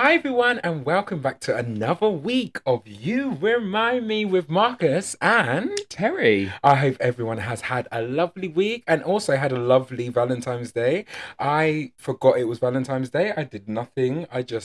Hi everyone, and welcome back to another week of You Remind Me with Marcus. And Terry. I hope everyone has had a lovely week and also had a lovely Valentine's Day. I forgot it was Valentine's Day. I did nothing. I don't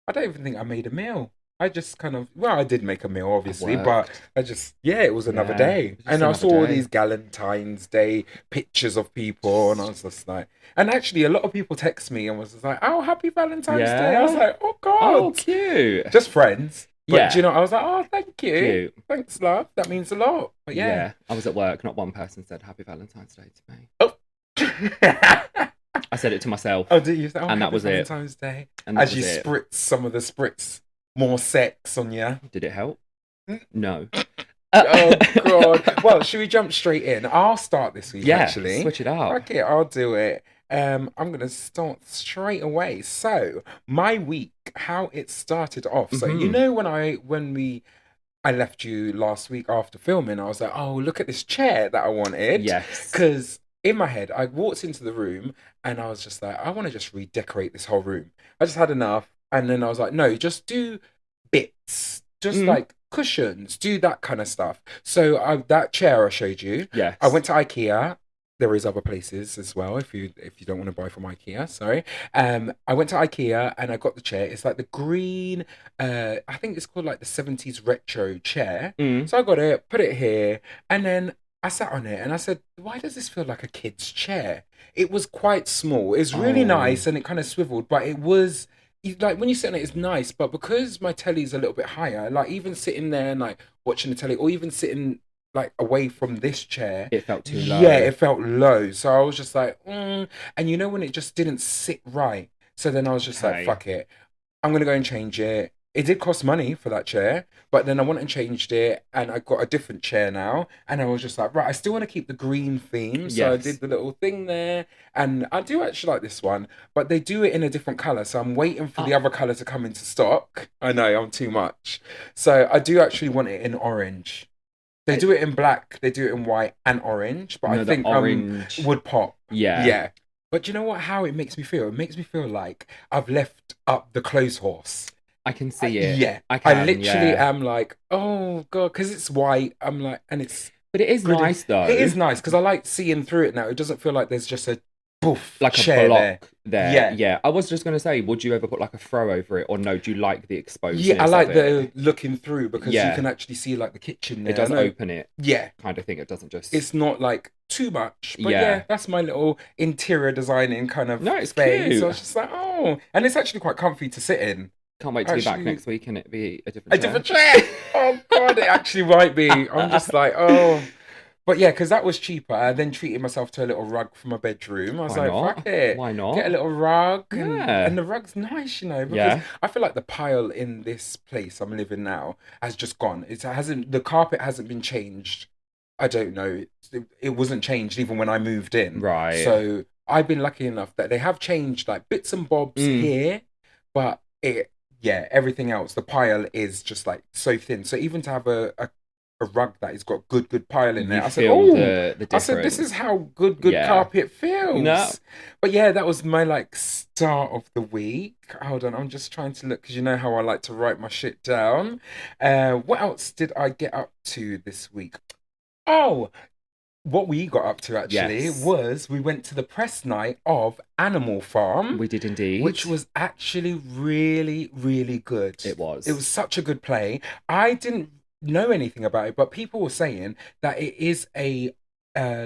even think I made a meal. I just kind of, well, I did make a meal, I obviously, but worked. yeah, it was another Yeah, day. just And I another saw all these day. Valentine's Day pictures of people, and I Just was just like, and actually, a lot of people text me and was just like, oh, happy Valentine's Day. I was yeah. like, oh, God, Oh, cute. just friends. But, Yeah, I was like, oh, thank you. cute. Thanks, love. That means a lot. But yeah. Yeah, I was at work. Not one person said Happy Valentine's Day to me. Oh. I said it to Oh, myself, do you say, oh, and that happy was it. Valentine's Day? And that As was you it. spritz some of the spritz more sex on you. Did it help? Mm. No. Oh, God. Well, should we jump straight in? I'll start this week, Yeah, actually. switch it up. Fuck it, I'll do it. I'm gonna start straight away. So, my week, how it started off. So, Mm-hmm. I left you last week after filming, I was like, oh, look at this chair that I wanted. Yes. Because in my head, I walked into the room and I was just like, I want to just redecorate this whole room. I just had enough. And then I was like, no, just do bits, just Mm. like cushions, do that kind of stuff. So that chair I showed you, I Yes. went to IKEA. There is other places as well if you don't want to buy from IKEA. Sorry. I went to IKEA and I got the chair. It's like the green. I think it's called like the 70s retro chair. Mm. So I got it, put it here, and then I sat on it and I said, "Why does this feel like a kid's chair?" It was quite small. It's really Oh, nice and it kind of swiveled, but it was like when you sit on it, it's nice. But because my telly's a little bit higher, like even sitting there and like watching the telly, or even sitting like away from this chair, it felt too yeah, low. it felt low. So I was just like, and when it just didn't sit right. So then I was just like, Okay. fuck it. I'm gonna go and change it. It did cost money for that chair, but then I went and changed it and I got a different chair now. And I was just like, right, I still want to keep the green theme. So I did Yes. the little thing there. And I do actually like this one, but they do it in a different color. So I'm waiting for the Oh, other color to come into stock. I know I'm too much. So I do actually want it in orange. They I, do it in black, they do it in white and orange, but I no, the think orange. would pop. Yeah. Yeah. But you know what? How it makes me feel? It makes me feel like I've left up the clothes horse. I can see it. Yeah, I I can, literally yeah. am like, oh God, because it's white. I'm like, and it's But it is pretty. nice It though, is nice because I like seeing through it now. It doesn't feel like there's just a poof like a chair there. block there. Yeah, Yeah. I was just gonna say, would you ever put like a throw over it, or no? Do you like the yeah, I exposedness of like it? the looking through because you Yeah. can actually see like the kitchen It there. I does know. open it, Yeah, kind of thing. It doesn't just. it's not like too much, but yeah, Yeah. that's my little interior designing kind of No, it's phase. I cute. was just like, oh, and it's actually quite comfy to sit in. Can't wait to be back Actually, next week and it be a different a chair. different chair. Oh God, it actually might be. I'm just like, oh. But yeah, because that was cheaper. I then treated myself to a little rug for my bedroom. I was Why like, fuck not? it. Why Get a not? little rug and Yeah. the rug's nice, because Yeah. I feel like the pile in this place I'm living now has just gone. It hasn't the carpet hasn't been changed. I don't know. It wasn't changed even when I moved in. Right. So I've been lucky enough that they have changed like bits and bobs Mm. here, but yeah, everything else, the pile is just like so thin. So even to have a rug that has got good pile in You there, I said, feel oh, the I said, this is difference. how good Yeah. carpet No. feels. But yeah, that was my like start of the week. Hold on, I'm just trying to look because you know how I like to write my shit down. What else did I get up to this week? Oh, what we got up to actually Yes. was we went to the press night of Animal Farm, We did indeed. which was actually really, really good. It It was. was such a good play. I didn't know anything about it, but people were saying that it is a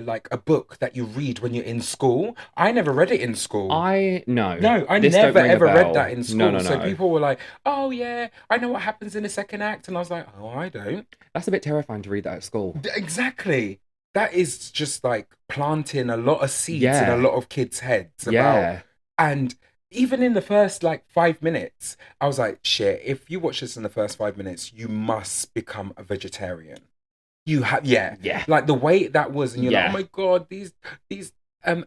like a book that you read when you're in school. I never read it in school. I no. No, I This don't never ring a ever read that bell. in No, school. no, So no. people were like, "Oh yeah, I know what happens in the second act," and I was like, "Oh, I don't." That's a bit terrifying to read that at school. Exactly. That is just like planting a lot of seeds in a Yeah. lot of kids' heads about, Yeah. and even in the first like 5 minutes, I was like, shit, if you watch this in the first 5 minutes, you must become a vegetarian. You have, yeah, Yeah. like the way that was, and you're like, oh Yeah. my God, these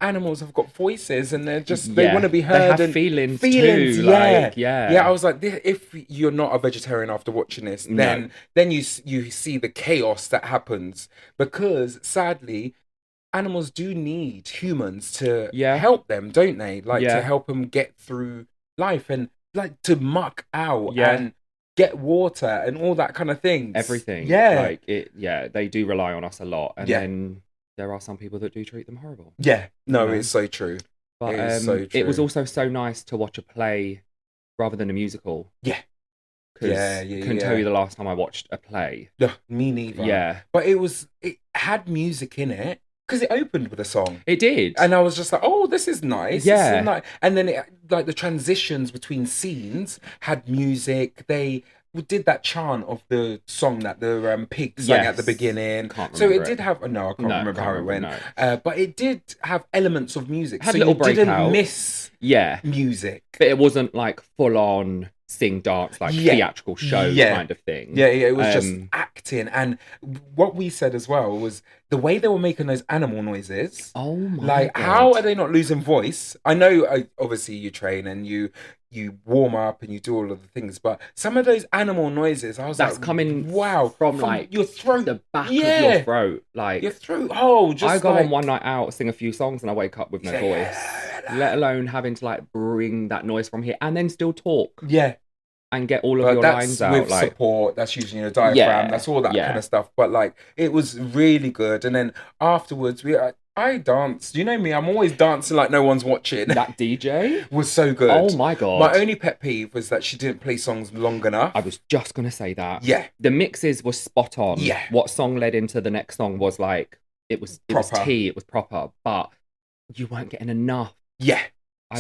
animals have got voices and they want Yeah. to be They heard have and feelings feelings, too. yeah. Like, Yeah, I yeah. was like, if you're not a vegetarian after watching this, No. then you see the chaos that happens because sadly animals do need humans to Yeah. help them, don't they? Like to Yeah. help them get through life. And like to muck out Yeah. and get water and all that kind of things. Everything. Yeah. Like it, yeah, they do rely on us a lot. And Yeah. then there are some people that do treat them horrible. Yeah. No, know? it's so true. But It is so it was true. also so nice to watch a play rather than a musical. Yeah. Because Yeah, I couldn't tell you the last time I watched a play. No, me neither. Yeah. But it had music in it because it opened with a song. It did. And I was just like, oh, this is nice. Yeah. This is nice. And then like the transitions between scenes had music. They did that chant of the song that the pig sang at the beginning. So it did have, no, I can't remember how it went. No. But it did have elements of music. Had so little you didn't breakouts. miss music. But it wasn't like full on sing dance, like theatrical show kind of thing. Yeah, it was just acting. And what we said as well was the way they were making those animal noises. Oh my like, God. How are they not losing voice? I know, obviously, you train and you warm up and you do all of the things, but some of those animal noises, I was that's like, coming from like your throat, the back of your throat, like your throat. Oh, just I go on one night out, sing a few songs, and I wake up with no voice. Let alone having to like bring that noise from here and then still talk. Yeah. And get all of your lines out. With support, that's using your diaphragm, that's all that kind of stuff. But like, it was really good. And then afterwards, I danced. You know me, I'm always dancing like no one's watching. That DJ was so good. Oh my God. My only pet peeve was that she didn't play songs long enough. I was just going to say that. Yeah. The mixes were spot on. Yeah. What song led into the next song was like, it was tea, it was proper, but you weren't getting enough. Yeah.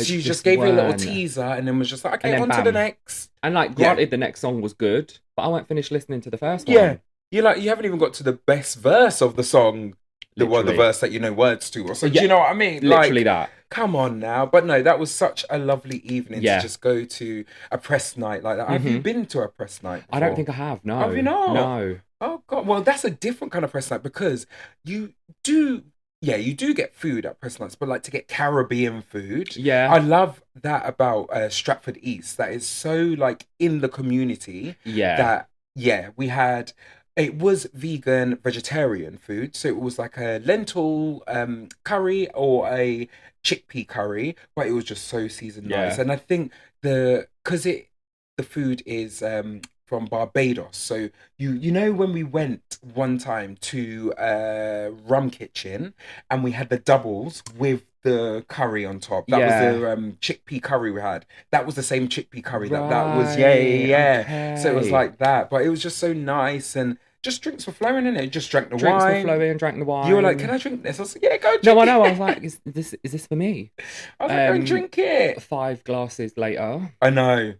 She just gave you a little teaser and then was just like, okay, on to the next. And like, granted, the next song was good, but I won't finish listening to the first one. Yeah. You're like, you haven't even got to the best verse of the song. The verse that you know words to. Or so. Do you know what I mean? Literally that. Come on now. But no, that was such a lovely evening to just go to a press night like that. Mm-hmm. Have you been to a press night before? I don't think I have, no. Have you not? No. Oh, God. Well, that's a different kind of press night because you do get food at press nights, but like to get Caribbean food. Yeah. I love that about Stratford East. That is so like in the community. Yeah. That, we had... It was vegan, vegetarian food. So it was like a lentil curry or a chickpea curry, but it was just so seasoned nice. And I think the food is from Barbados. So you know when we went one time to Rum Kitchen and we had the doubles with the curry on top. That was the chickpea curry we had. That was the same chickpea curry that was Okay. So it was like that, but it was just so nice and just drinks were flowing in it. Just drank the wine. Drinks were flowing, drank the wine. You were like, "Can I drink this?" I was like, "Yeah, go drink it." No, I know. I was like, "Is this for me?" I was like, "Go drink it." 5 glasses later. I know.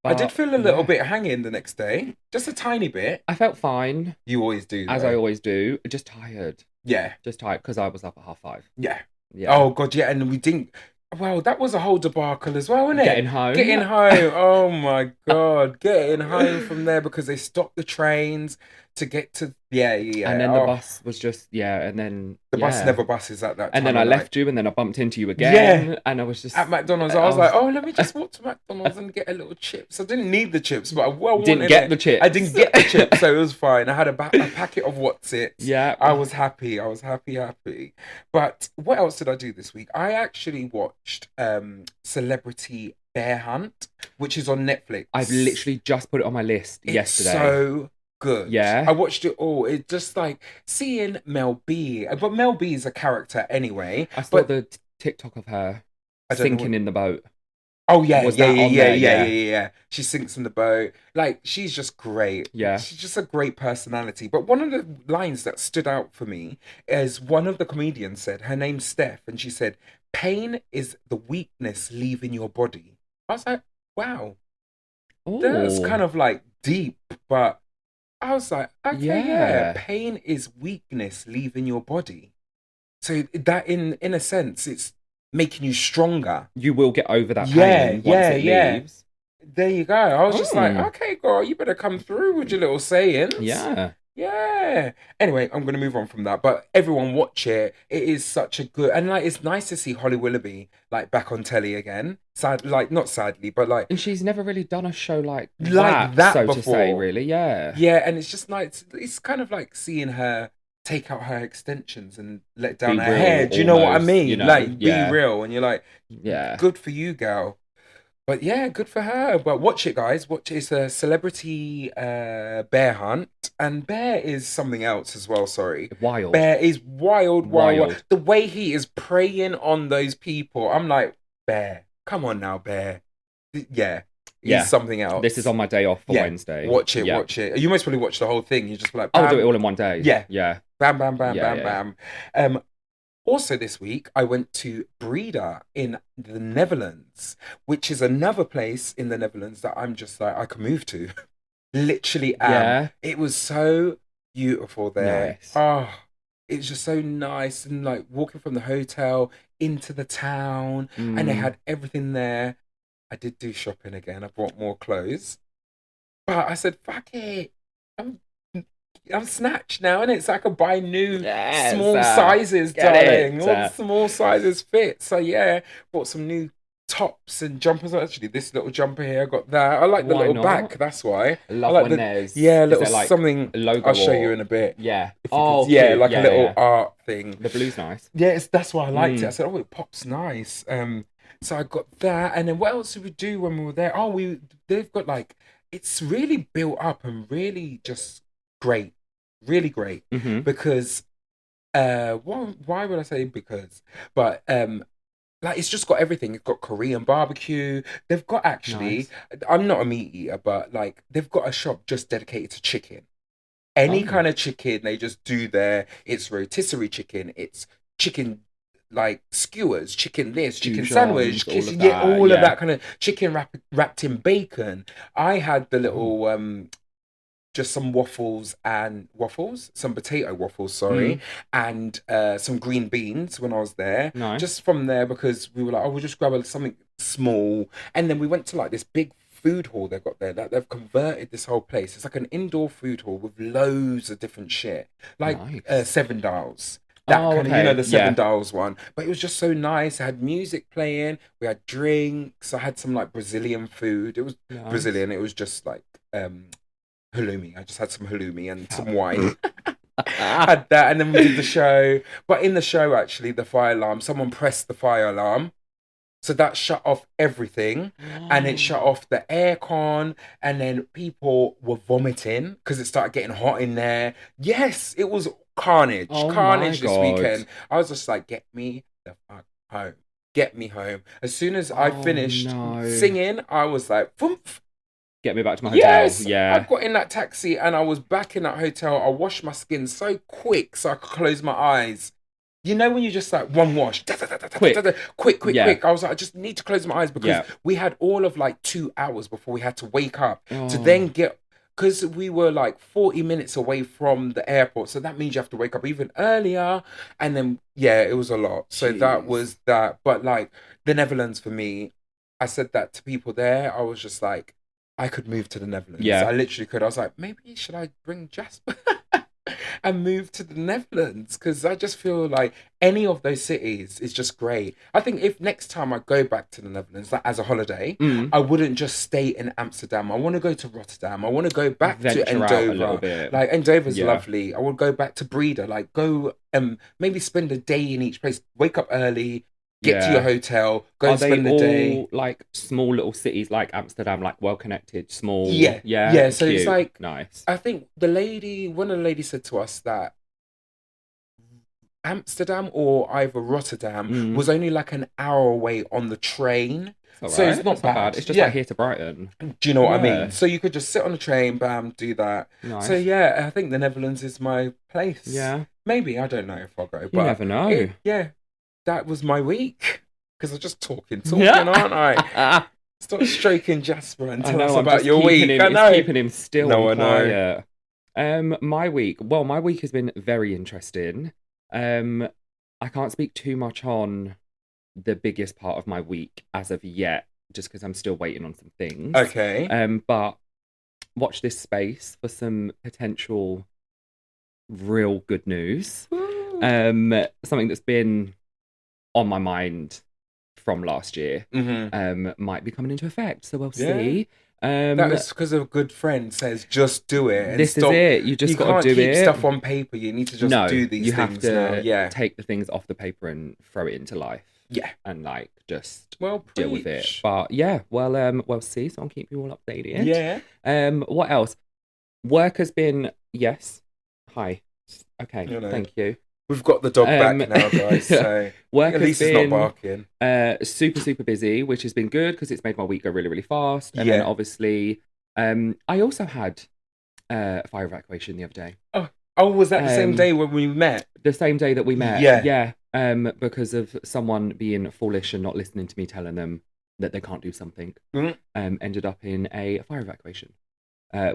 I did feel a little bit hanging the next day, just a tiny bit. I felt fine. You always do, as I always do. Just tired. Yeah, just tired because I was up at 5:30. Yeah. Oh God, yeah, and we didn't. Well, that was a whole debacle as well, wasn't it? Getting home. Oh my God, getting home from there because they stopped the trains to get to and then the bus was just and then the bus never buses at that time. And then I left you, and then I bumped into you again, and I was just at McDonald's. I was like, oh, let me just walk to McDonald's and get a little chips. I didn't need the chips, but I didn't get the chips. I didn't get the chips, so it was fine. I had a packet of What's-Its. Yeah, I was happy. Happy. But what else did I do this week? I actually watched Celebrity Bear Hunt, which is on Netflix. I've literally just put it on my list yesterday. So good. Yeah. I watched it all. It's just like seeing Mel B. But Mel B is a character anyway. I saw the TikTok of her sinking in the boat. Oh yeah. She sinks in the boat. Like, she's just great. Yeah. She's just a great personality. But one of the lines that stood out for me is one of the comedians said, her name's Steph, and she said, "Pain is the weakness leaving your body." I was like, wow. Ooh. That's kind of like deep, but I was like, okay, pain is weakness leaving your body. So that in a sense, it's making you stronger. You will get over that pain once it leaves. There you go. I was just like, okay, girl, you better come through with your little sayings. Yeah. Anyway, I'm going to move on from that. But everyone watch it. It is such a good... And, like, it's nice to see Holly Willoughby, like, back on telly again. Not sadly, but, like... And she's never really done a show like that so before. To say, really. Yeah. Yeah, and it's just nice. It's kind of like seeing her take out her extensions and let down her hair. Do you know what I mean? You know, like, be real. And you're like, good for you, girl. But yeah, good for her. But watch it, guys. Watch it's a celebrity bear hunt, and Bear is something else as well. Sorry, Wild. Bear is wild, wild, wild. Wild. The way he is preying on those people, I'm like, Bear, come on now, Bear. Yeah, he's Yeah. something This is else. on my day off for Yeah, Wednesday. watch it, Yeah. watch it. You most probably watch the whole thing. You just be like, I'll do it bam, all in one day. yeah, Yeah. bam, bam, bam, Yeah, bam, yeah. bam. Also, this week, I went to Breda in the Netherlands, which is another place in the Netherlands that I'm just like, I can move to. Literally am. Yeah. It was so beautiful there. Nice. Oh, it was just so nice. And like walking from the hotel into the town, and they Mm. had everything there. I did do shopping again. I bought more clothes. But I said, fuck it. I'm I'm snatched now, and it's like I buy new Yes. small sizes, Get darling. it. All the small sizes fit. So yeah, bought some new tops and jumpers. Actually, this little jumper here, I got that. I like the Why little not? back. That's why. I I love like when the there's yeah, is little there like something. a logo I'll show you or in a bit. yeah. If you Oh, could, yeah, cute. like Yeah, a little yeah. art thing. The blue's nice. Yeah, that's why I liked it. I Mm. said, oh, it pops nice. So I got that, and then what else did we do when we were there? Oh, they've got like it's really built up and really just great, really great Mm-hmm. because why would I say because? But like it's just got everything. It's got Korean barbecue. They've got actually. Nice. I'm not a meat eater, but like they've got a shop just dedicated to chicken. Any Oh. kind of chicken they just do there. It's rotisserie chicken. It's chicken like skewers, chicken this, chicken sandwich, Goujons, all of yeah, that. all of Yeah. that kind of chicken wrapped in bacon. I had the Oh. little just some waffles, some potato waffles, sorry, Mm. and some green beans when I was there. Nice. Just from there because we were like, oh, we'll just grab something small, and then we went to like this big food hall they've got there that they've converted this whole place. It's like an indoor food hall with loads of different shit, like Nice. Seven Dials. That Oh, kind of, okay. the Seven Yeah. Dials one. But it was just so nice. I had music playing. We had drinks. I had some like Brazilian food. It was Nice. Brazilian. It was just like halloumi. I just had some halloumi and some Fab. wine. Had that, and then we did the show. But in the show, actually, the fire alarm. Someone pressed the fire alarm, so that shut off everything, and it shut off the aircon. And then people were vomiting because it started getting hot in there. Yes, it was carnage, Oh my carnage this God. weekend. I was just like, get me the fuck home. Get me home. As soon as I Oh, finished no. singing, I was like, "Vroomf." Get me back to my hotel. Yes, I Yeah. got in that taxi and I was back in that hotel. I washed my skin so quick so I could close my eyes. You know when you just like one wash, Quick. quick. Yeah. I was like, I just need to close my eyes because Yeah. we had all of like 2 hours before we had to wake up to Oh. then get, because we were like 40 minutes away from the airport. So that means you have to wake up even earlier. And then, yeah, it was a lot. So that Jeez. was that. But like the Netherlands for me, I said that to people there. I was just like, I could move to the Netherlands. Yeah. I literally could. I was like, maybe should I bring Jasper and move to the Netherlands? Because I just feel like any of those cities is just great. I think if next time I go back to the Netherlands, like as a holiday, Mm. I wouldn't just stay in Amsterdam. I want to go to Rotterdam. I want to go back to Venture out a little Andover. bit. Like Andover's Yeah. lovely. I would go back to Breda. Like go maybe spend a day in each place. Wake up early. Get to Yeah. your hotel, go Are and they spend the all day. like small little cities like Amsterdam, like well connected, small? Yeah. Yeah. Yeah, so it's Cute. like- nice. I think one of the ladies said to us that Amsterdam or either Rotterdam Mm. was only like an hour away on the train. It's so it's alright. not It's bad. It's just Yeah. like here to Brighton. Do you know what I Yeah. mean? So you could just sit on the train, bam, do that. Nice. So yeah, I think the Netherlands is my place. Yeah. Maybe, I don't know if I'll go. You But never know. yeah, that was my week. Because I'm just talking, Yeah. aren't I? Stop stroking Jasper and I tell know, us I'm about just your keeping week. him, I know. It's keeping him still No, and I know. quiet. My week. Well, my week has been very interesting. I can't speak too much on the biggest part of my week as of yet, just because I'm still waiting on some things. Okay. But watch this space for some potential real good news. Something that's been on my mind from last year might be coming into effect, so we'll Yeah. see. That is because a good friend says, just do it. And This stop. is it. You just You got can't to do keep it. stuff on paper. You need to just No, do these you things have to now. Yeah. take the things off the paper and throw it into life. Yeah. and like just Well, deal with it. preach. But yeah, well, see, so I'll keep you all updated. Yeah. What else? Work has been yes. Hi. Okay, You know, thank you. we've got the dog Um, back now, guys. So work at has least it's not been barking. super busy, which has been good because it's made my week go really fast. And then Yeah. obviously, I also had fire evacuation the other day. Oh, was that the same day when we met? The same day that we met. Yeah. Yeah. Because of someone being foolish and not listening to me telling them that they can't do something. Ended up in a fire evacuation,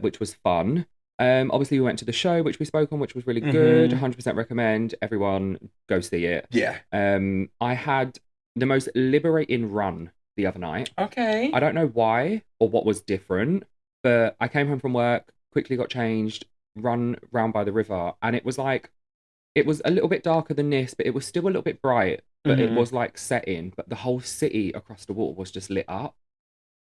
which was fun. Obviously we went to the show, which we spoke on, which was really good. 100% recommend. Everyone go see it. Yeah. I had the most liberating run the other night. Okay. I don't know why or what was different, but I came home from work, quickly got changed, run round by the river, and it was like, it was a little bit darker than this, but it was still a little bit bright, but it was like set in, but the whole city across the water was just lit up.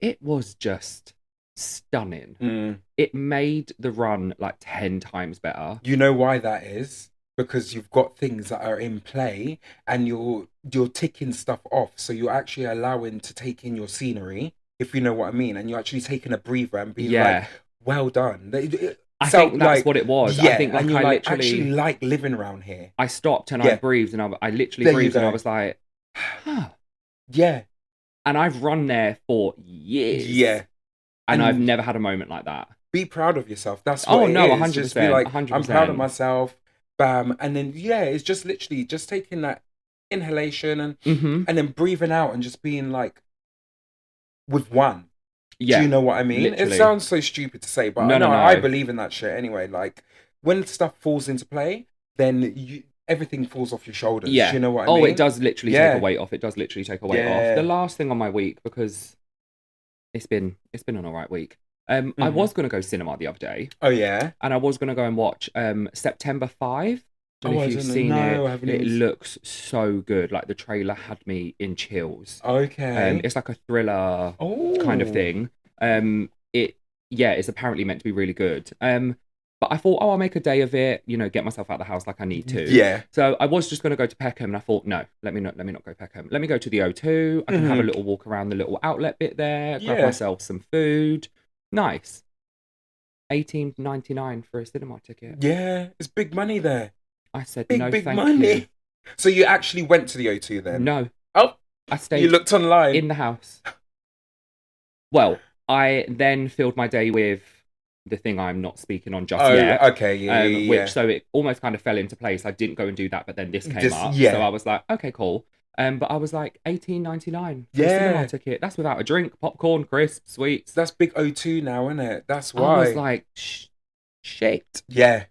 It was just stunning. It made the run like 10 times better. You know why that is? Because you've got things that are in play and you're ticking stuff off. So you're actually allowing to take in your scenery, if you know what I mean, and you're actually taking a breather and being like, well done. I think that's what it was. Yeah, I think like and you're I like, literally actually like living around here. I stopped and I breathed and I literally There you breathed and I go. was like, huh. Yeah. And I've run there for years. Yeah. And I've never had a moment like that. Be proud of yourself. That's what it is. 100%. Just be like, 100%. I'm proud of myself. Bam. And then, yeah, it's just literally just taking that inhalation and then breathing out and just being like with one. Yeah. Do you know what I mean? Literally. It sounds so stupid to say, but no. I believe in that shit anyway. Like when stuff falls into play, then everything falls off your shoulders. Yeah. Do you know what I mean? Oh, it does literally take a weight off. It does literally take a weight off. The last thing on my week, because it's been an all right week. I was going to go cinema the other day. Oh, yeah? And I was going to go and watch September 5. Don't know if you've seen it. It looks so good. Like the trailer had me in chills. Okay. It's like a thriller kind of thing. It's apparently meant to be really good. But I thought, I'll make a day of it, get myself out of the house like I need to. Yeah. So I was just going to go to Peckham and I thought, no, let me not go Peckham. Let me go to the O2. I can have a little walk around the little outlet bit there, grab myself some food. Nice. $18.99 for a cinema ticket. Yeah, it's big money there. I said big thank money. You. So you actually went to the O2 then? No. Oh, I stayed. You looked online in the house. Well, I then filled my day with the thing I'm not speaking on just yet. Okay, yeah. So it almost kind of fell into place. I didn't go and do that, but then this came up. So I was like, okay, cool. But I was like $18.99 for a cinema ticket. That's without a drink, popcorn, crisps, sweets. That's big O2 now, isn't it? That's why. I was like, shit. Yeah.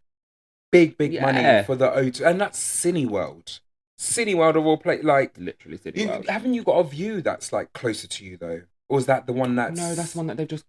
Big money for the O2. And that's Cineworld. Cineworld of all places. Like, literally Cineworld. Haven't you got a view that's like closer to you though? Or is that the one that's... No, that's the one that they've just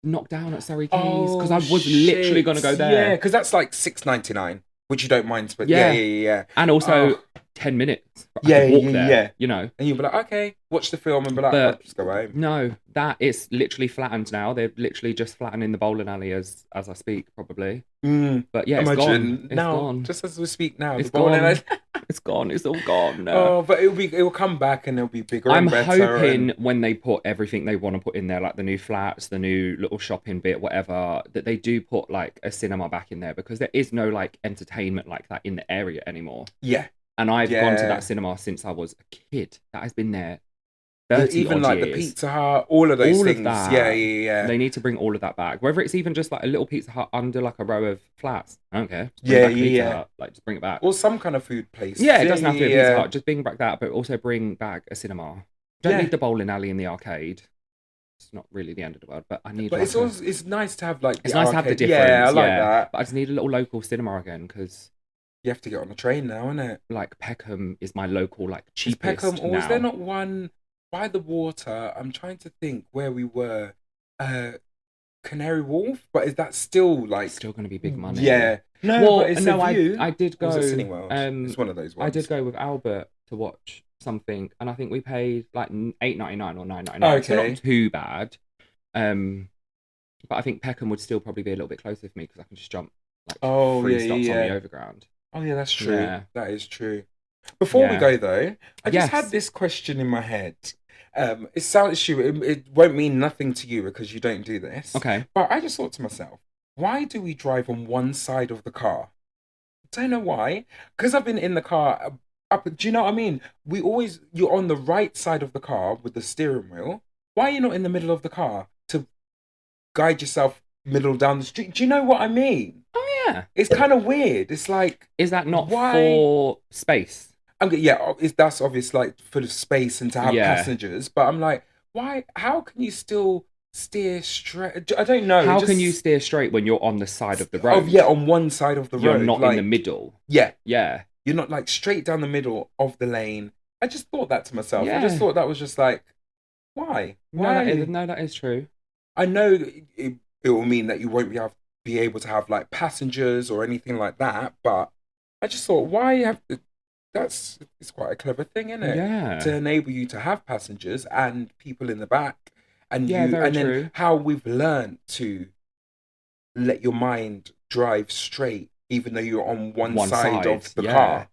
knocked down at Surrey Quays. Because I was literally going to go there. Yeah, because that's like $6.99, which you don't mind. But yeah. And also 10 minutes. I could walk there, And you'll be like, okay, watch the film and be like, I'll just go home. No, that is literally flattened now. They're literally just flattening the bowling alley as I speak, probably. But yeah, it's gone. It's gone. Just as we speak now, it's the bowling gone. alley... It's gone. It's all gone. Oh, but it will come back and it'll be bigger and better. I'm hoping when they put everything they want to put in there, like the new flats, the new little shopping bit, whatever, that they do put like a cinema back in there, because there is no like entertainment like that in the area anymore. Yeah. And I've gone to that cinema since I was a kid. That has been there 30 even like years. The Pizza Hut, all of those things. Of that. Yeah. They need to bring all of that back. Whether it's even just like a little Pizza Hut under like a row of flats. I don't care. Yeah. Like just bring it back. Or some kind of food place. Yeah, it doesn't have to be a Pizza Hut. Just bring back that, but also bring back a cinema. Don't need the bowling alley in the arcade. It's not really the end of the world, but I need. But it's nice to have like. It's nice to have the difference. Yeah, I like that. But I just need a little local cinema again, because you have to get on the train now, isn't it? Like Peckham is my local like cheapest. Is Peckham, or now. is there not one by the water? I'm trying to think where we were. Canary Wharf, but is that still like still going to be big money? Yeah. No, but it's a view. I did go. Was it Cineworld? It's one of those ones. I did go with Albert to watch something, and I think we paid like $8.99 or $9.99. Okay. So not too bad. But I think Peckham would still probably be a little bit closer for me, because I can just jump like 3 stops on the overground. Oh yeah, that's true. Yeah. That is true. Before we Yeah. go though, I just had Yes. this question in my head. It sounds stupid. It won't mean nothing to you because you don't do this. Okay. But I just thought to myself, why do we drive on one side of the car? Don't know why. Because I've been in the car up. Do you know what I mean? You're on the right side of the car with the steering wheel. Why are you not in the middle of the car to guide yourself middle down the street? Do you know what I mean? Oh yeah. It's kind of weird. It's like, Is that not why? for space? Yeah, that's obvious, like full of space and to have Yeah. passengers. But I'm like, why? How can you still steer straight? I don't know. It How can you just steer straight when you're on the side of the oh road? yeah, on one side of the You're road, not in the like middle. yeah, Yeah. you're not like straight down the middle of the lane. I just thought that to myself. I just Yeah. thought that was just like, why? No, Why? that is true. I know it will mean that you won't be able to have like passengers or anything like that, but I just thought, why have it's quite a clever thing, isn't it? To Yeah. enable you to have passengers and people in the back, Yeah, very and then true. how we've learned to let your mind drive straight, even though you're on one One side side. of the Yeah. car.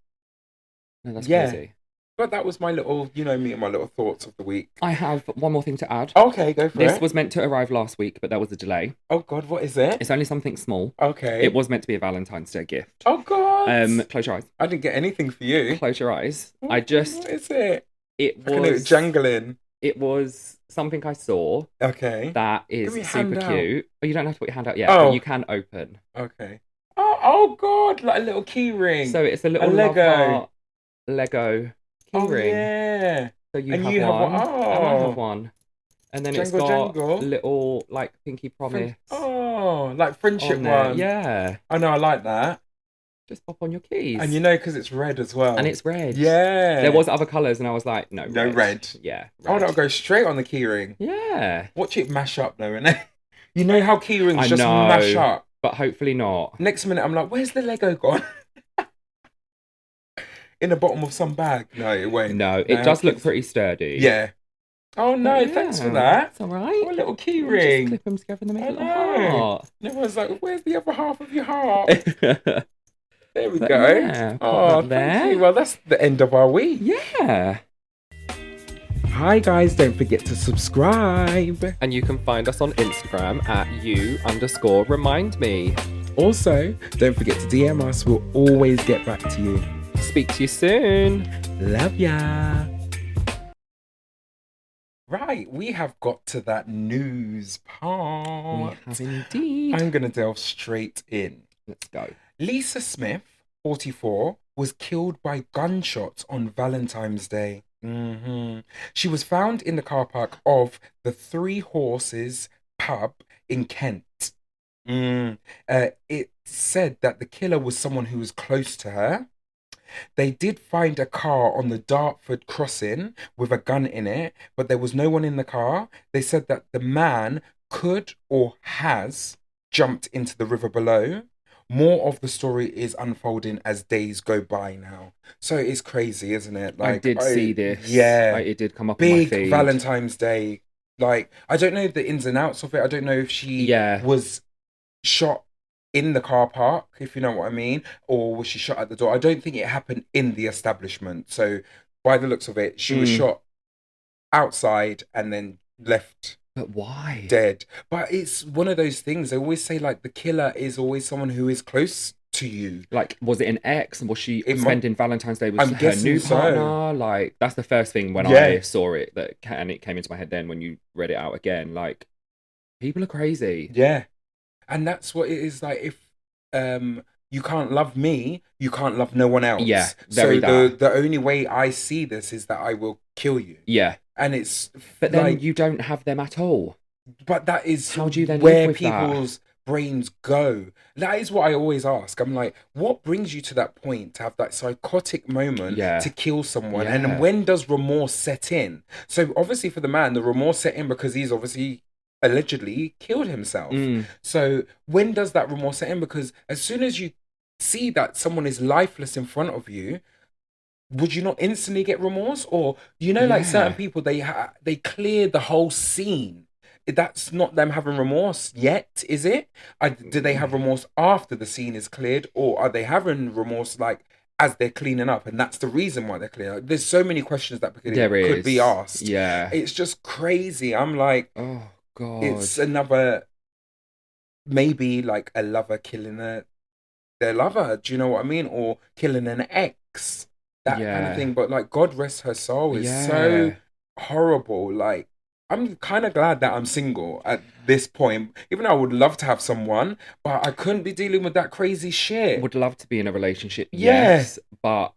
No, that's Yeah, crazy. but that was my little, me and my little thoughts of the week. I have one more thing to add. Okay, go for This it. was meant to arrive last week, but there was a delay. Oh God, what is it? It's only something small. Okay. It was meant to be a Valentine's Day gift. Oh God. Close your eyes. I didn't get anything for you. Close your eyes. What is it? It I can hear it was, jangling. it was something I saw Okay. that Give me is a super hand out. cute. Oh, you don't have to put your hand out yet, Oh. but you can open. Okay. Oh God, like a little key ring. So it's a little love Lego. heart Lego key Oh ring. yeah. So you And have you have one, one. and I Oh. have one. And then it's Jangle, got jangle. little like pinky promise Oh, like friendship on there. one. Yeah. I know, I like that. Just pop on your keys. And because it's red as well. And it's red. Yeah. There was other colours, and I was like, no, No red. red. Yeah, Oh, red. that'll go straight on the key ring. Yeah. Watch it mash up though, innit? You know how key rings I just know. mash up. But hopefully not. Next minute, I'm like, where's the Lego gone? In the bottom of some bag. No, it won't. No, it does look pretty sturdy. Yeah. Oh no, But thanks for yeah, that. It's all right. Oh, a little key Just ring. clip them together in the I middle of know. the heart. And everyone's like, where's the other half of your heart? There we But go. yeah, pop Oh, that thank there. you. Well, that's the end of our week. Yeah. Hi guys, don't forget to subscribe. And you can find us on Instagram at you_remind me. Also, don't forget to DM us. We'll always get back to you. Speak to you soon. Love ya. Right, we have got to that news part. We have indeed. I'm going to delve straight in. Let's go. Lisa Smith, 44, was killed by gunshots on Valentine's Day. She was found in the car park of the Three Horses pub in Kent. It said that the killer was someone who was close to her. They did find a car on the Dartford crossing with a gun in it, but there was no one in the car. They said that the man could or has jumped into the river below. More of the story is unfolding as days go by now. So it's crazy, isn't it? I did see this. Yeah. It did come up on my Big feed. Valentine's Day. Like, I don't know the ins and outs of it. I don't know if she was shot in the car park, if you know what I mean, or was she shot at the door. I don't think it happened in the establishment. So by the looks of it, she was shot outside and then left. But why? Dead. But it's one of those things. They always say like the killer is always someone who is close to you. Like, was it an ex? Was she spending Valentine's Day with her new partner? Like, that's the first thing when I saw it and it came into my head then when you read it out again. Like, people are crazy. Yeah. And that's what it is like. If you can't love me, you can't love no one else. Yeah, so the only way I see this is that I will kill you. Yeah. And it's but then you don't have them at all. But that is how do you then where live with people's brains go. That is what I always ask. I'm like, what brings you to that point to have that psychotic moment to kill someone? Yeah. And when does remorse set in? So obviously for the man, the remorse set in because he's obviously allegedly killed himself. So when does that remorse set in? Because as soon as you see that someone is lifeless in front of you, would you not instantly get remorse? Or like certain people, they clear the whole scene. That's not them having remorse yet, is it? Do they have remorse after the scene is cleared, or are they having remorse like as they're cleaning up, and that's the reason why they're cleaning up. There's so many questions that There could be is. asked. Yeah. It's just crazy. I'm like, Oh God. it's another, maybe like a lover killing their lover. Do you know what I mean? Or killing an ex, that kind of Yeah. thing. But like, God rest her soul is so Yeah. horrible. Like, I'm kind of glad that I'm single at this point, even though I would love to have someone, but I couldn't be dealing with that crazy shit. Would love to be in a relationship, Yeah. yes, but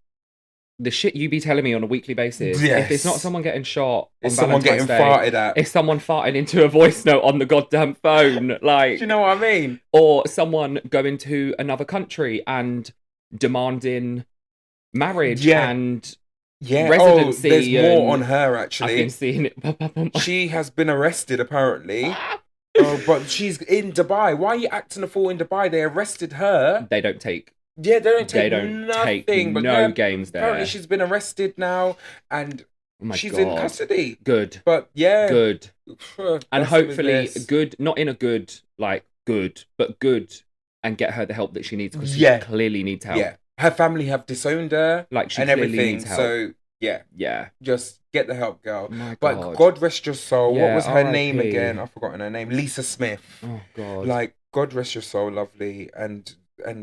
the shit you be telling me on a weekly basis, if it's not Yes. someone getting shot It's on someone Valentine's getting Day, farted at. it's someone farting into a voice note on the goddamn phone, Do like, you know what I mean? or someone going to another country and demanding marriage Yeah. and Yeah. residency. There's more and on her I've actually. been seeing it pop up on my... She has been arrested apparently. But she's in Dubai. Why are you acting a fool in Dubai? They arrested her. They don't take Yeah, they don't take take but no yeah, games there. apparently she's been arrested now and Oh my she's God. in custody. Good. But yeah. Good. And that's hopefully business. good, not in a good, like good, but good, and get her the help that she needs because Yeah. she clearly needs help. Yeah. Her family have disowned her Like she and clearly everything. needs help. So yeah, Yeah. just get the help, girl. My But God. God rest your soul. What Yeah, was her name R.I.P.. again? I've forgotten her name. Lisa Smith. Oh God. Like, God rest your soul, lovely, and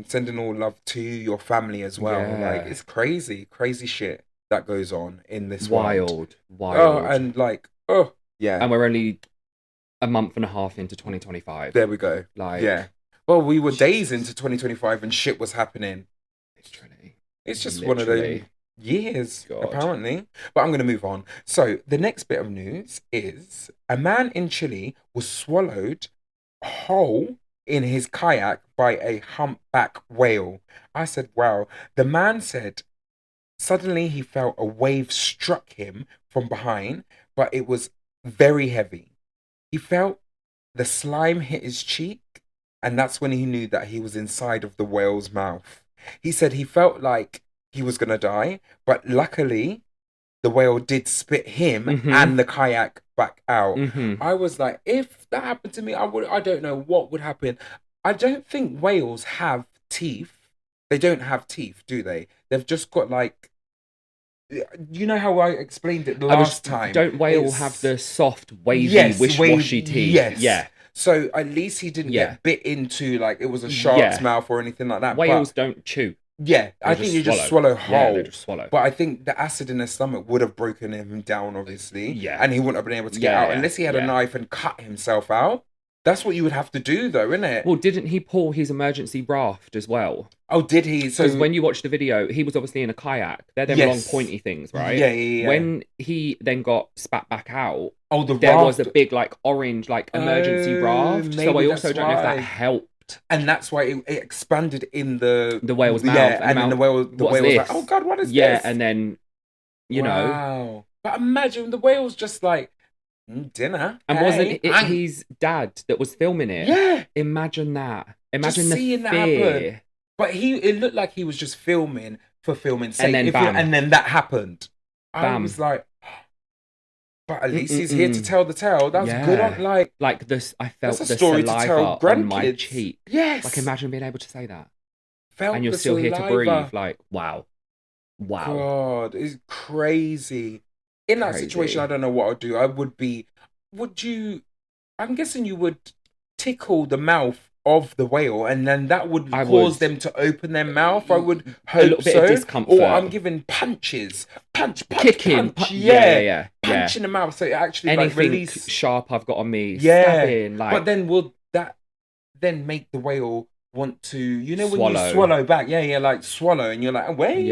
sending all love to your family as well. Yeah. Like, it's crazy shit that goes on in this world. Wild. Oh, and like, oh yeah. And we're only a month and a half into 2025. There we go. Like, yeah. Well, we were days into 2025 and shit was happening. literally. It's just one of those years, God. apparently. But I'm going to move on. So, the next bit of news is a man in Chile was swallowed whole in his kayak by a humpback whale. I said, wow. The man said suddenly he felt a wave struck him from behind, but it was very heavy. He felt the slime hit his cheek, and that's when he knew that he was inside of the whale's mouth. He said he felt like he was going to die, but luckily the whale did spit him and the kayak back out. I was like, if that happened to me, I don't know what would happen. I don't think whales have teeth. They don't have teeth, do they? They've just got like, you know how I explained it last time? Don't whales have the soft, wavy, wish-washy teeth? Yes. Yeah. So at least he didn't get bit into like it was a shark's mouth or anything like that. Whales don't chew. Yeah, I think you just swallow whole. Yeah, they just swallow. But I think the acid in his stomach would have broken him down, obviously. Yeah. And he wouldn't have been able to get out unless he had a knife and cut himself out. That's what you would have to do, though, isn't it? Well, didn't he pull his emergency raft as well? Oh, did he? Because when you watch the video, he was obviously in a kayak. They're them long, pointy things, right? Yeah. When he then got spat back out, there was a big, like, orange, like, emergency raft. So I also don't know if that helped. And that's why it expanded in the whale's mouth. Yeah, and then the whale was like, oh, God, what is this? Yeah, and then, you know. Wow. But imagine the whale's just like, dinner. And wasn't it his dad that was filming it? Yeah. Imagine that. Imagine just the seeing fear. That happen. But it looked like he was just filming for filming's sake. And then bam. And then that happened. Bam. I was like, but at least he's here to tell the tale. That's good on like this. I felt the story to saliva tell on my cheek. Yes. Like imagine being able to say that. Felt and you're still here to breathe. Like wow. God, it's crazy. In that situation, I don't know what I'd do. I'm guessing you would tickle the mouth of the whale and then that would cause them to open their mouth. I would hope a little bit of discomfort. Or I'm giving punches. Punch, kicking. Punch. Yeah. Punch in the mouth so it actually anything like release sharp I've got on me. Yeah. Stabbing, like... But then will that then make the whale want to, you know, when swallow. You swallow back, like swallow, and you're like, wait,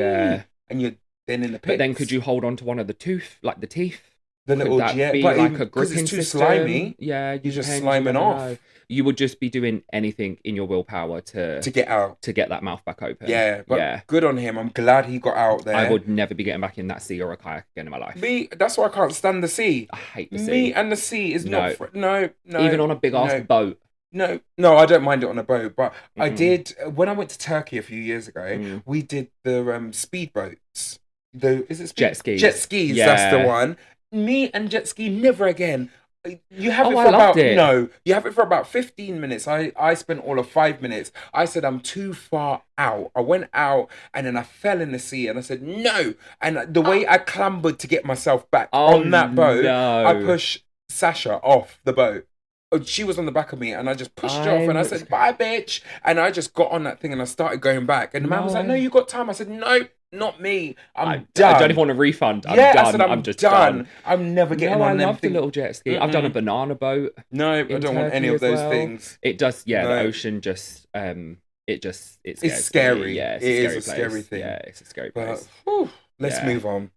and you're then in the pit. But then could you hold on to one of the teeth, like the teeth? The little but like a gripping it's too system? slimy. Yeah, you're just sliming off. Know. You would just be doing anything in your willpower to get out, to get that mouth back open. Yeah, but good on him. I'm glad he got out there. I would never be getting back in that sea or a kayak again in my life. That's why I can't stand the sea. I hate the sea. Me and the sea is no. Even on a big ass boat. No, I don't mind it on a boat, but I did when I went to Turkey a few years ago. We did the speedboats. Is it jet skis? Jet skis. Yeah. That's the one. Me and jet ski never again. You have it Oh, I for loved about it. no. You have it for about 15 minutes. I spent all of 5 minutes. I said I'm too far out. I went out and then I fell in the sea and I said no. And the way I clambered to get myself back Oh on that boat, I no. pushed Sasha off the boat. She was on the back of me and I just pushed her off and I I'm said bye, bitch. And I just got on that thing and I started going back. And the man was no. like, no, you got time. I said no, not me. I I'm don't even done. want a refund. I'm Yeah, I done. said I'm I'm just done. done. I'm never getting No, I on them love the things. little jet ski. I've done a banana boat No, I in don't want any Turkey of as those well. things. It does, yeah. The No, ocean just, it scares it's me. scary. Yeah, it's It a is scary a scary place. thing. Yeah, it's a scary But place. whew, let's Yeah. move on.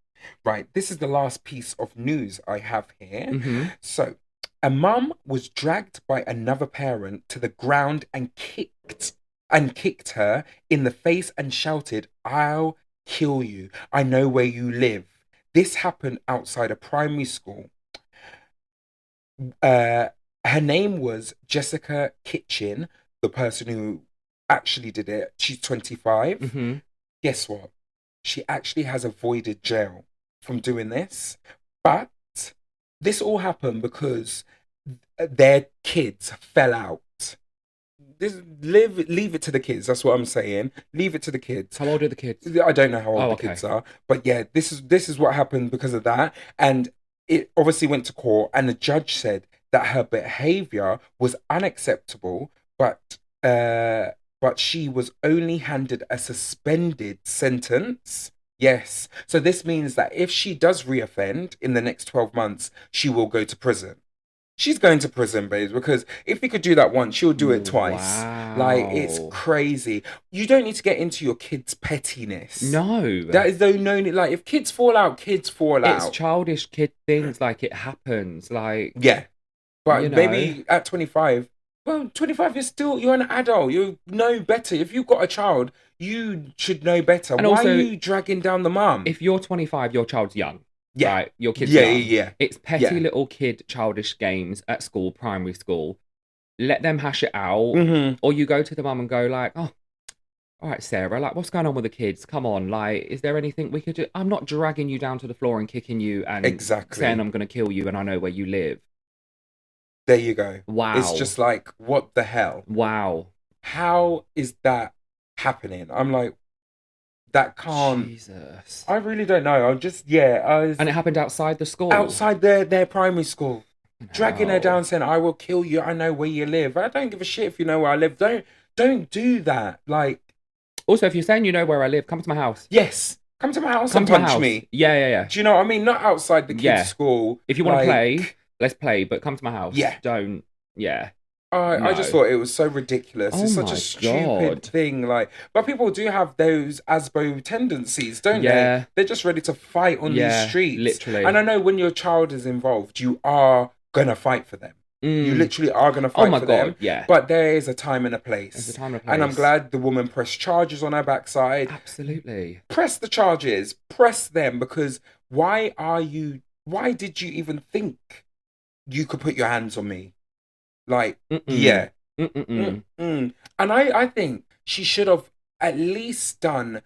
Right, this is the last piece of news I have here. hmm So, a mum was dragged by another parent to the ground and kicked her in the face and shouted, "I'll kill you. I know where you live." This happened outside a primary school. Uh, Her name was Jessica Kitchen, the person who actually did it. She's 25. hmm Guess what? She actually has avoided jail from doing this. But this all happened because their kids fell out. Leave it to the kids. That's what I'm saying. Leave it to the kids. How old are the kids? I don't know how old Oh, the okay. kids are, but yeah, this is what happened because of that, and it obviously went to court, and the judge said that her behavior was unacceptable, but she was only handed a suspended sentence. Yes, so this means that if she does reoffend in the next 12 months, she will go to prison. She's going to prison, babes, because if we could do that once, she'll do it twice. Like, it's Wow. crazy. You don't need to get into your kids' pettiness. No. That is though no need. Like, if kids fall out, kids fall It's out. childish kid things. Like, it happens. Like, Yeah. you But know. maybe at 25, well, 25, you're an adult. You know better. If you've got a child, you should know better. And Why are also, you dragging down the mum? if you're 25, your child's young, Yeah. right? Your kid's Yeah, young. yeah, It's petty yeah. little kid childish games at school, primary school. Let them hash it out. Mm-hmm. Or you go to the mum and go like, oh, all right, Sarah, like, what's going on with the kids? Come on, like, is there anything we could do? I'm not dragging you down to the floor and kicking you and Exactly. saying I'm going to kill you and I know where you live. There you go. Wow. It's just like, what the hell? Wow. How is that happening? I'm like, that can't. Jesus. I really don't know. I'm just, yeah. I was And it happened outside the school. outside their primary school, dragging her Hell. down, saying, "I will kill you. I know where you live." I don't give a shit if you know where I live. Don't do that. Like, Also, if you're saying you know where I live, come to my house. yes, come to my house Come and to my punch house. me. Yeah, yeah, yeah. Do you know what I mean? Not outside the kids' Yeah. school. If you want to like, play, let's play, but come to my house. Yeah. Don't. Yeah. I just No. thought it was so ridiculous. Oh It's such my a stupid God. thing. Like, but people do have those ASBO tendencies, don't Yeah. they? They're just ready to fight on Yeah, these streets. literally. And I know when your child is involved, you are gonna fight for them. You Mm. literally are gonna Oh fight my for God, them. yeah. But there is a time and a place. There's a time and a And I'm place. glad the woman pressed charges on her backside. Absolutely. Press the charges. Press them, because why did you even think you could put your hands on me? Like, Mm-mm. yeah. Mm-mm-mm. And I think she should have at least done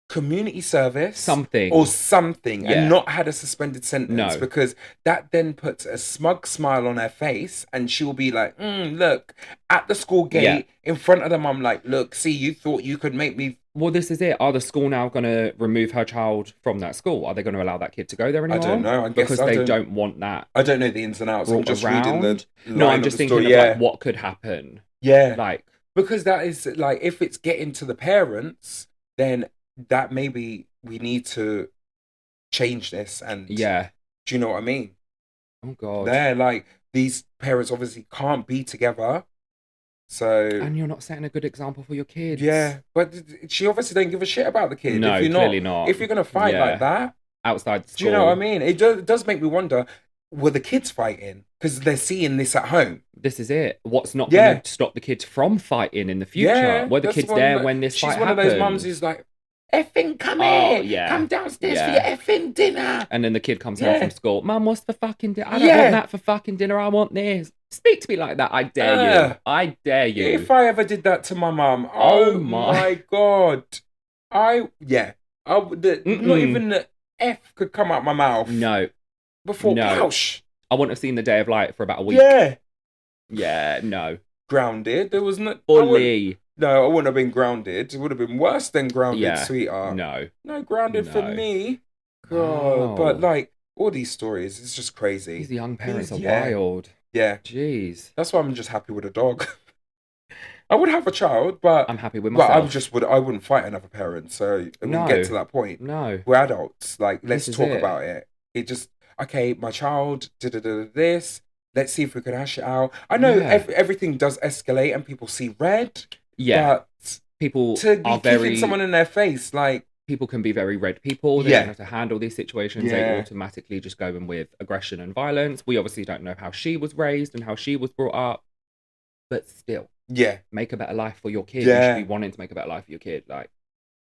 community service Something. or something, Yeah. and not had a suspended sentence, No. because that then puts a smug smile on her face and she'll be like, look, at the school gate, Yeah. in front of the mum, like, look, see, you thought you could make me. Well, this is it. Are the school now going to remove her child from that school? Are they going to allow that kid to go there anymore? don't know. I guess because they don't want that I don't know the ins and outs. I'm brought just around. reading the No, line I'm of just the thinking story. of Yeah. like what could happen. Yeah. Like, Because that is like, if it's getting to the parents, then that maybe we need to change this. And yeah. do you know what I mean? Oh God. They're like, these parents obviously can't be together. So And you're not setting a good example for your kids. yeah, but she obviously don't give a shit about the kid. No, if you're clearly not. If you're gonna fight Yeah. like that, Outside school. do you know what I mean? It does make me wonder: were the kids fighting because they're seeing this at home? This is it. What's not Yeah. going to stop the kids from fighting in the future? Yeah, Were the that's kids one there that- when this She's fight one happened? of those mums who's like, "Effing come Oh, here, yeah. come downstairs Yeah. for your effing dinner." And then the kid comes home Yeah. from school. Mum, what's for fucking dinner? I don't Yeah. want that for fucking dinner. I want this. Speak to me like that. I dare you. I dare you. If I ever did that to my mum, Oh oh my. my God, not Mm-mm. even the F could come out my mouth. No. Before, No. ouch. I wouldn't have seen the day of light for about a week. Yeah. Yeah, no. Grounded. There was no. I wouldn't. Fully. No, I wouldn't have been grounded. It would have been worse than grounded, Yeah. sweetheart. No. No grounded for No. me. God, but Wow. like all these stories, it's just crazy. These young parents are Yeah, wild. yeah. Jeez. That's why I'm just happy with a dog. I would have a child, but I'm happy with I'm myself. just would I wouldn't fight another parent. So it wouldn't get No. to that point. No. We're adults. Like, let's This is talk it. about it. It just okay. My child did this. Let's see if we can hash it out. I know Yeah. everything does escalate and people see red, Yeah. but People to be are kicking very someone in their face, like, people can be very red people. They don't yeah, have to handle these situations. They yeah, automatically just go in with aggression and violence. We obviously don't know how she was raised and how she was brought up, but still, yeah, make a better life for your kid. You should be yeah, wanting to make a better life for your kid. Like,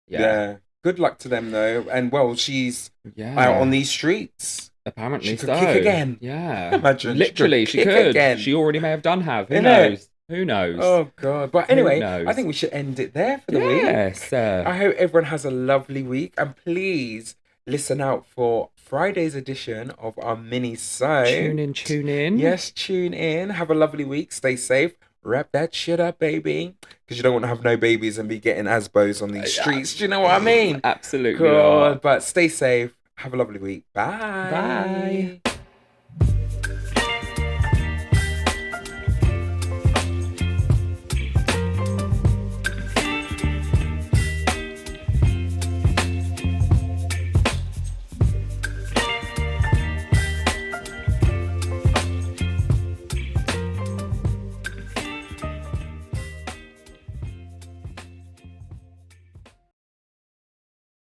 yeah, yeah. Good luck to them though. And well, she's out on yeah. these streets. She Apparently could kick so. again. Yeah. Imagine Literally, she kick could. again. She already may have done have. Who Innit? knows? Who knows? Oh God. But Who anyway, I knows? think we should end it there for the week. Yes. I hope everyone has a lovely week, and please listen out for Friday's edition of our mini so. Tune in, tune in. Yes, tune in. Have a lovely week. Stay safe. Wrap that shit up, baby. Because you don't want to have no babies and be getting asbos on these streets. Do you know what I mean? Absolutely God. not. But stay safe. Have a lovely week. Bye. Bye.